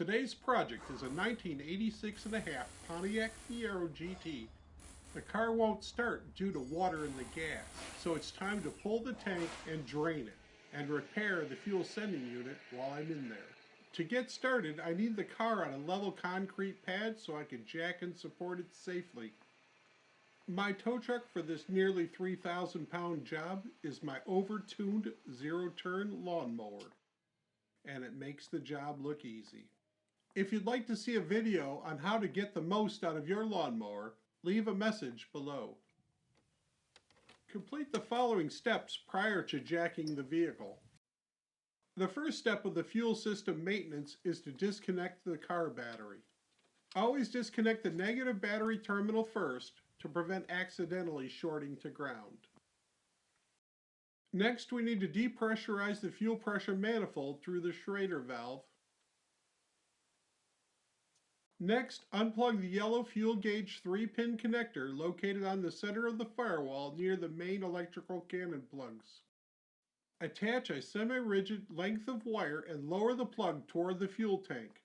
Today's project is a 1986 and a half Pontiac Fiero GT. The car won't start due to water in the gas, so it's time to pull the tank and drain it, and repair the fuel sending unit while I'm in there. To get started, I need the car on a level concrete pad so I can jack and support it safely. My tow truck for this nearly 3,000-pound job is my over-tuned zero-turn lawnmower, and it makes the job look easy. If you'd like to see a video on how to get the most out of your lawnmower, leave a message below. Complete the following steps prior to jacking the vehicle. The first step of the fuel system maintenance is to disconnect the car battery. Always disconnect the negative battery terminal first to prevent accidentally shorting to ground. Next, we need to depressurize the fuel pressure manifold through the Schrader valve. Next, unplug the yellow fuel gauge 3-pin connector located on the center of the firewall near the main electrical cannon plugs. Attach a semi-rigid length of wire and lower the plug toward the fuel tank.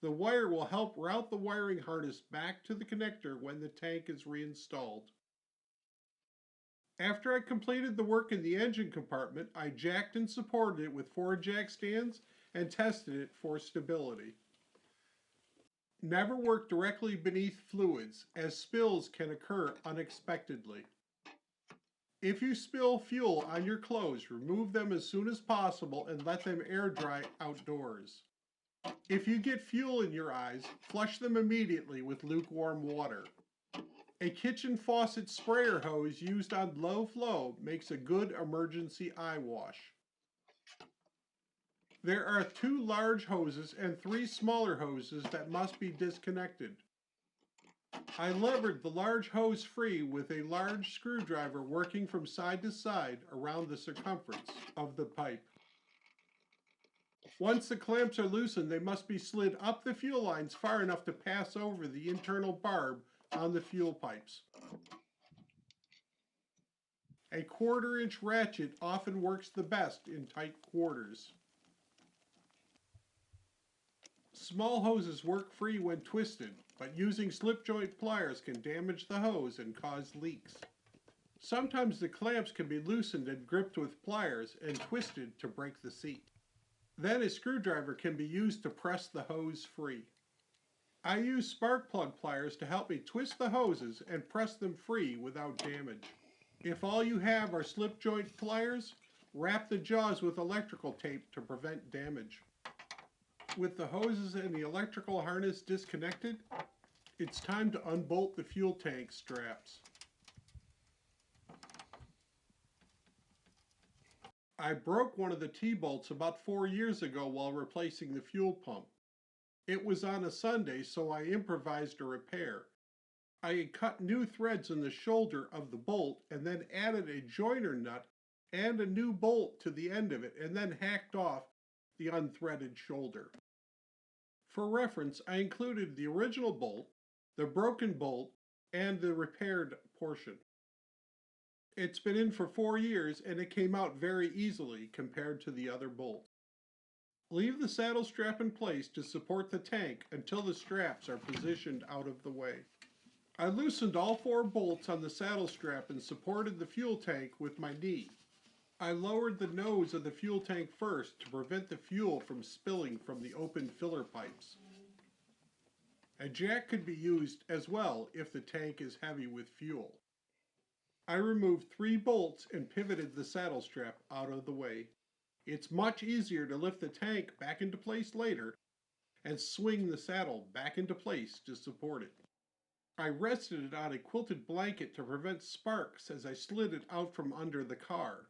The wire will help route the wiring harness back to the connector when the tank is reinstalled. After I completed the work in the engine compartment, I jacked and supported it with 4 jack stands and tested it for stability. Never work directly beneath fluids, as spills can occur unexpectedly. If you spill fuel on your clothes, remove them as soon as possible and let them air dry outdoors. If you get fuel in your eyes, flush them immediately with lukewarm water. A kitchen faucet sprayer hose used on low flow makes a good emergency eye wash. There are 2 large hoses and 3 smaller hoses that must be disconnected. I levered the large hose free with a large screwdriver working from side to side around the circumference of the pipe. Once the clamps are loosened, they must be slid up the fuel lines far enough to pass over the internal barb on the fuel pipes. A 1/4-inch ratchet often works the best in tight quarters. Small hoses work free when twisted, but using slip joint pliers can damage the hose and cause leaks. Sometimes the clamps can be loosened and gripped with pliers and twisted to break the seat. Then a screwdriver can be used to press the hose free. I use spark plug pliers to help me twist the hoses and press them free without damage. If all you have are slip joint pliers, wrap the jaws with electrical tape to prevent damage. With the hoses and the electrical harness disconnected, it's time to unbolt the fuel tank straps. I broke one of the T-bolts about 4 years ago while replacing the fuel pump. It was on a Sunday, so I improvised a repair. I had cut new threads in the shoulder of the bolt and then added a joiner nut and a new bolt to the end of it, and then hacked off the unthreaded shoulder. For reference, I included the original bolt, the broken bolt, and the repaired portion. It's been in for 4 years and it came out very easily compared to the other bolt. Leave the saddle strap in place to support the tank until the straps are positioned out of the way. I loosened all 4 bolts on the saddle strap and supported the fuel tank with my knee. I lowered the nose of the fuel tank first to prevent the fuel from spilling from the open filler pipes. A jack could be used as well if the tank is heavy with fuel. I removed 3 bolts and pivoted the saddle strap out of the way. It's much easier to lift the tank back into place later and swing the saddle back into place to support it. I rested it on a quilted blanket to prevent sparks as I slid it out from under the car.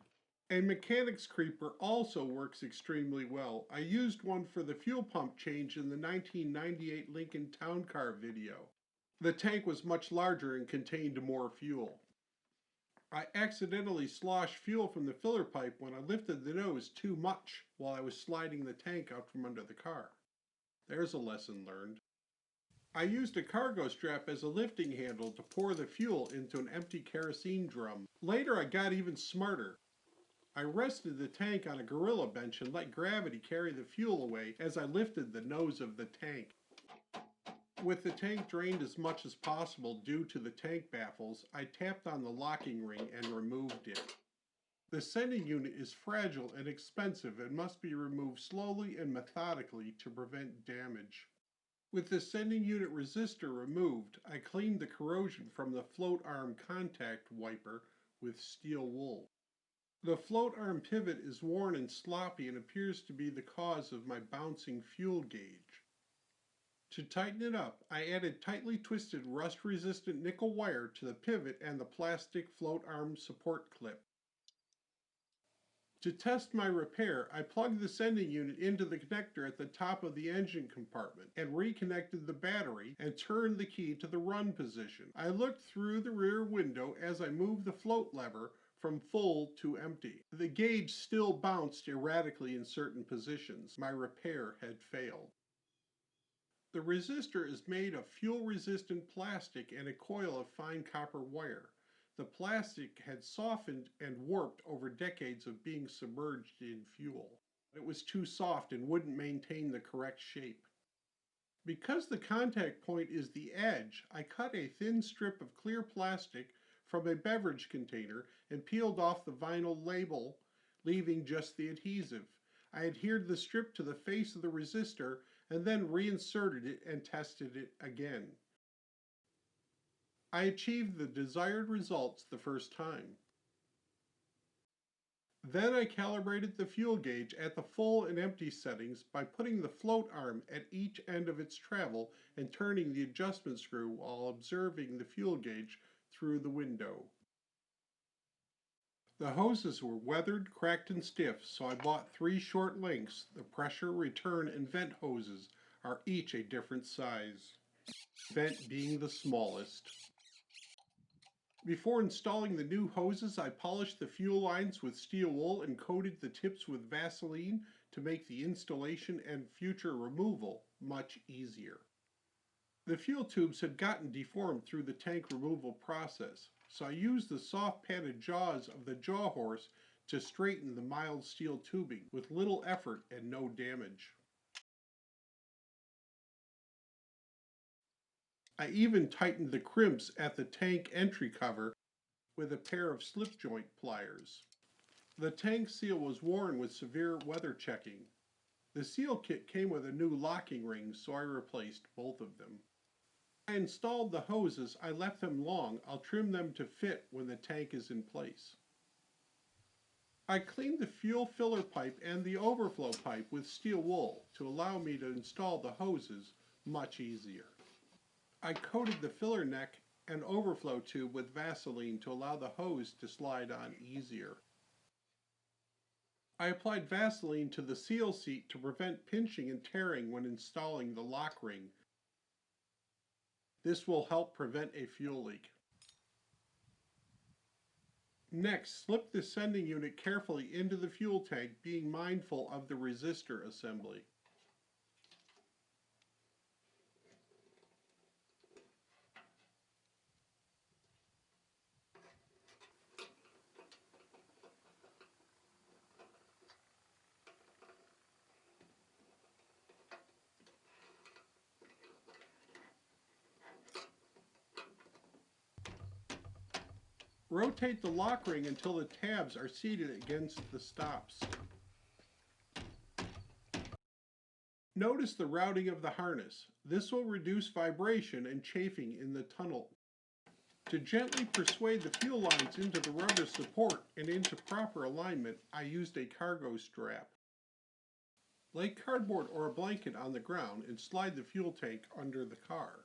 A mechanic's creeper also works extremely well. I used one for the fuel pump change in the 1998 Lincoln Town Car video. The tank was much larger and contained more fuel. I accidentally sloshed fuel from the filler pipe when I lifted the nose too much while I was sliding the tank out from under the car. There's a lesson learned. I used a cargo strap as a lifting handle to pour the fuel into an empty kerosene drum. Later I got even smarter. I rested the tank on a gorilla bench and let gravity carry the fuel away as I lifted the nose of the tank. With the tank drained as much as possible due to the tank baffles, I tapped on the locking ring and removed it. The sending unit is fragile and expensive and must be removed slowly and methodically to prevent damage. With the sending unit resistor removed, I cleaned the corrosion from the float arm contact wiper with steel wool. The float arm pivot is worn and sloppy and appears to be the cause of my bouncing fuel gauge. To tighten it up, I added tightly twisted rust-resistant nickel wire to the pivot and the plastic float arm support clip. To test my repair, I plugged the sending unit into the connector at the top of the engine compartment and reconnected the battery and turned the key to the run position. I looked through the rear window as I moved the float lever from full to empty. The gauge still bounced erratically in certain positions. My repair had failed. The resistor is made of fuel-resistant plastic and a coil of fine copper wire. The plastic had softened and warped over decades of being submerged in fuel. It was too soft and wouldn't maintain the correct shape. Because the contact point is the edge, I cut a thin strip of clear plastic from a beverage container and peeled off the vinyl label, leaving just the adhesive. I adhered the strip to the face of the resistor and then reinserted it and tested it again. I achieved the desired results the first time. Then I calibrated the fuel gauge at the full and empty settings by putting the float arm at each end of its travel and turning the adjustment screw while observing the fuel gauge through the window. The hoses were weathered, cracked, and stiff, so I bought 3 short lengths. The pressure, return, and vent hoses are each a different size, vent being the smallest. Before installing the new hoses, I polished the fuel lines with steel wool and coated the tips with Vaseline to make the installation and future removal much easier. The fuel tubes had gotten deformed through the tank removal process, so I used the soft padded jaws of the jaw horse to straighten the mild steel tubing with little effort and no damage. I even tightened the crimps at the tank entry cover with a pair of slip joint pliers. The tank seal was worn with severe weather checking. The seal kit came with a new locking ring, so I replaced both of them. I installed the hoses. I left them long. I'll trim them to fit when the tank is in place. I cleaned the fuel filler pipe and the overflow pipe with steel wool to allow me to install the hoses much easier. I coated the filler neck and overflow tube with Vaseline to allow the hose to slide on easier. I applied Vaseline to the seal seat to prevent pinching and tearing when installing the lock ring. This will help prevent a fuel leak. Next, slip the sending unit carefully into the fuel tank, being mindful of the resistor assembly. Rotate the lock ring until the tabs are seated against the stops. Notice the routing of the harness. This will reduce vibration and chafing in the tunnel. To gently persuade the fuel lines into the rubber support and into proper alignment, I used a cargo strap. Lay cardboard or a blanket on the ground and slide the fuel tank under the car.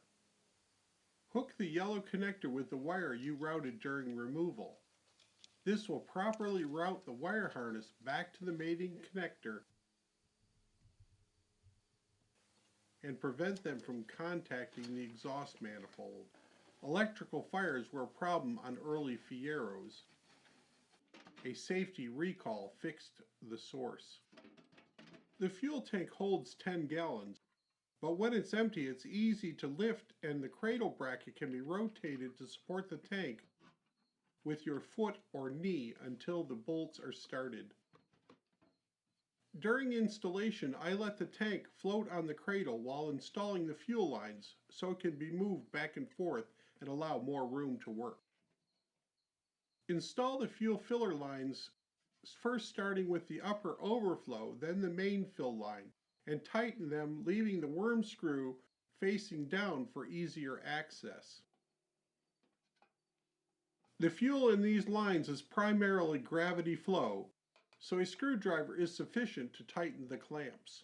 Hook the yellow connector with the wire you routed during removal. This will properly route the wire harness back to the mating connector and prevent them from contacting the exhaust manifold. Electrical fires were a problem on early Fieros. A safety recall fixed the source. The fuel tank holds 10 gallons. But when it's empty, it's easy to lift and the cradle bracket can be rotated to support the tank with your foot or knee until the bolts are started. During installation, I let the tank float on the cradle while installing the fuel lines so it can be moved back and forth and allow more room to work. Install the fuel filler lines, first starting with the upper overflow, then the main fill line, and tighten them, leaving the worm screw facing down for easier access. The fuel in these lines is primarily gravity flow, so a screwdriver is sufficient to tighten the clamps.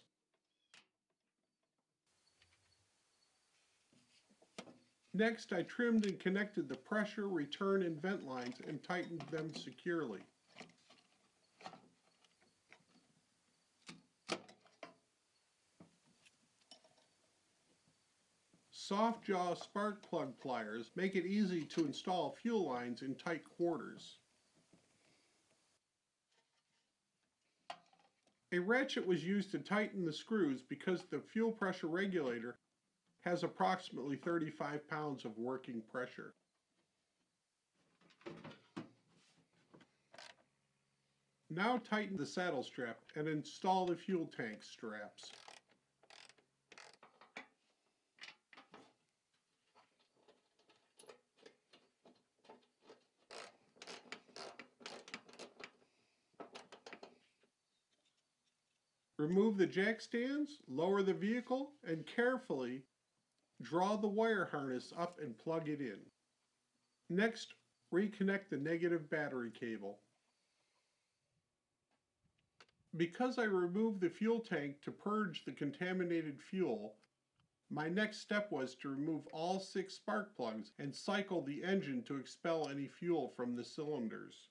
Next, I trimmed and connected the pressure, return, and vent lines and tightened them securely. Soft jaw spark plug pliers make it easy to install fuel lines in tight quarters. A ratchet was used to tighten the screws because the fuel pressure regulator has approximately 35 pounds of working pressure. Now tighten the saddle strap and install the fuel tank straps. Remove the jack stands, lower the vehicle, and carefully draw the wire harness up and plug it in. Next, reconnect the negative battery cable. Because I removed the fuel tank to purge the contaminated fuel, my next step was to remove all 6 spark plugs and cycle the engine to expel any fuel from the cylinders.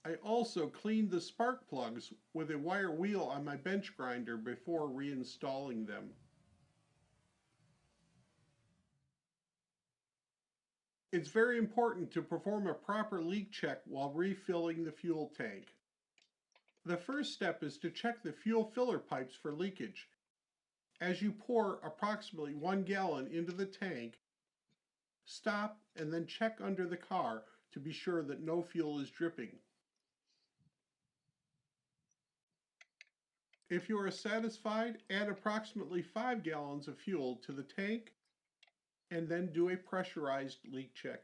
I also cleaned the spark plugs with a wire wheel on my bench grinder before reinstalling them. It's very important to perform a proper leak check while refilling the fuel tank. The first step is to check the fuel filler pipes for leakage. As you pour approximately 1 gallon into the tank, stop and then check under the car to be sure that no fuel is dripping. If you are satisfied, add approximately 5 gallons of fuel to the tank and then do a pressurized leak check.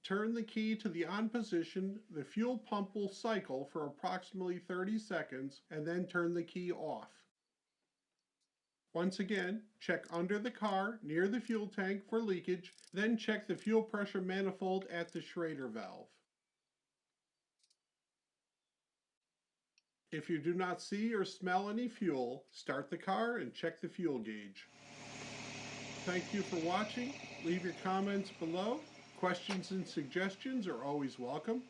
Turn the key to the on position, the fuel pump will cycle for approximately 30 seconds and then turn the key off. Once again, check under the car near the fuel tank for leakage, then check the fuel pressure manifold at the Schrader valve. If you do not see or smell any fuel, start the car and check the fuel gauge. Thank you for watching. Leave your comments below. Questions and suggestions are always welcome.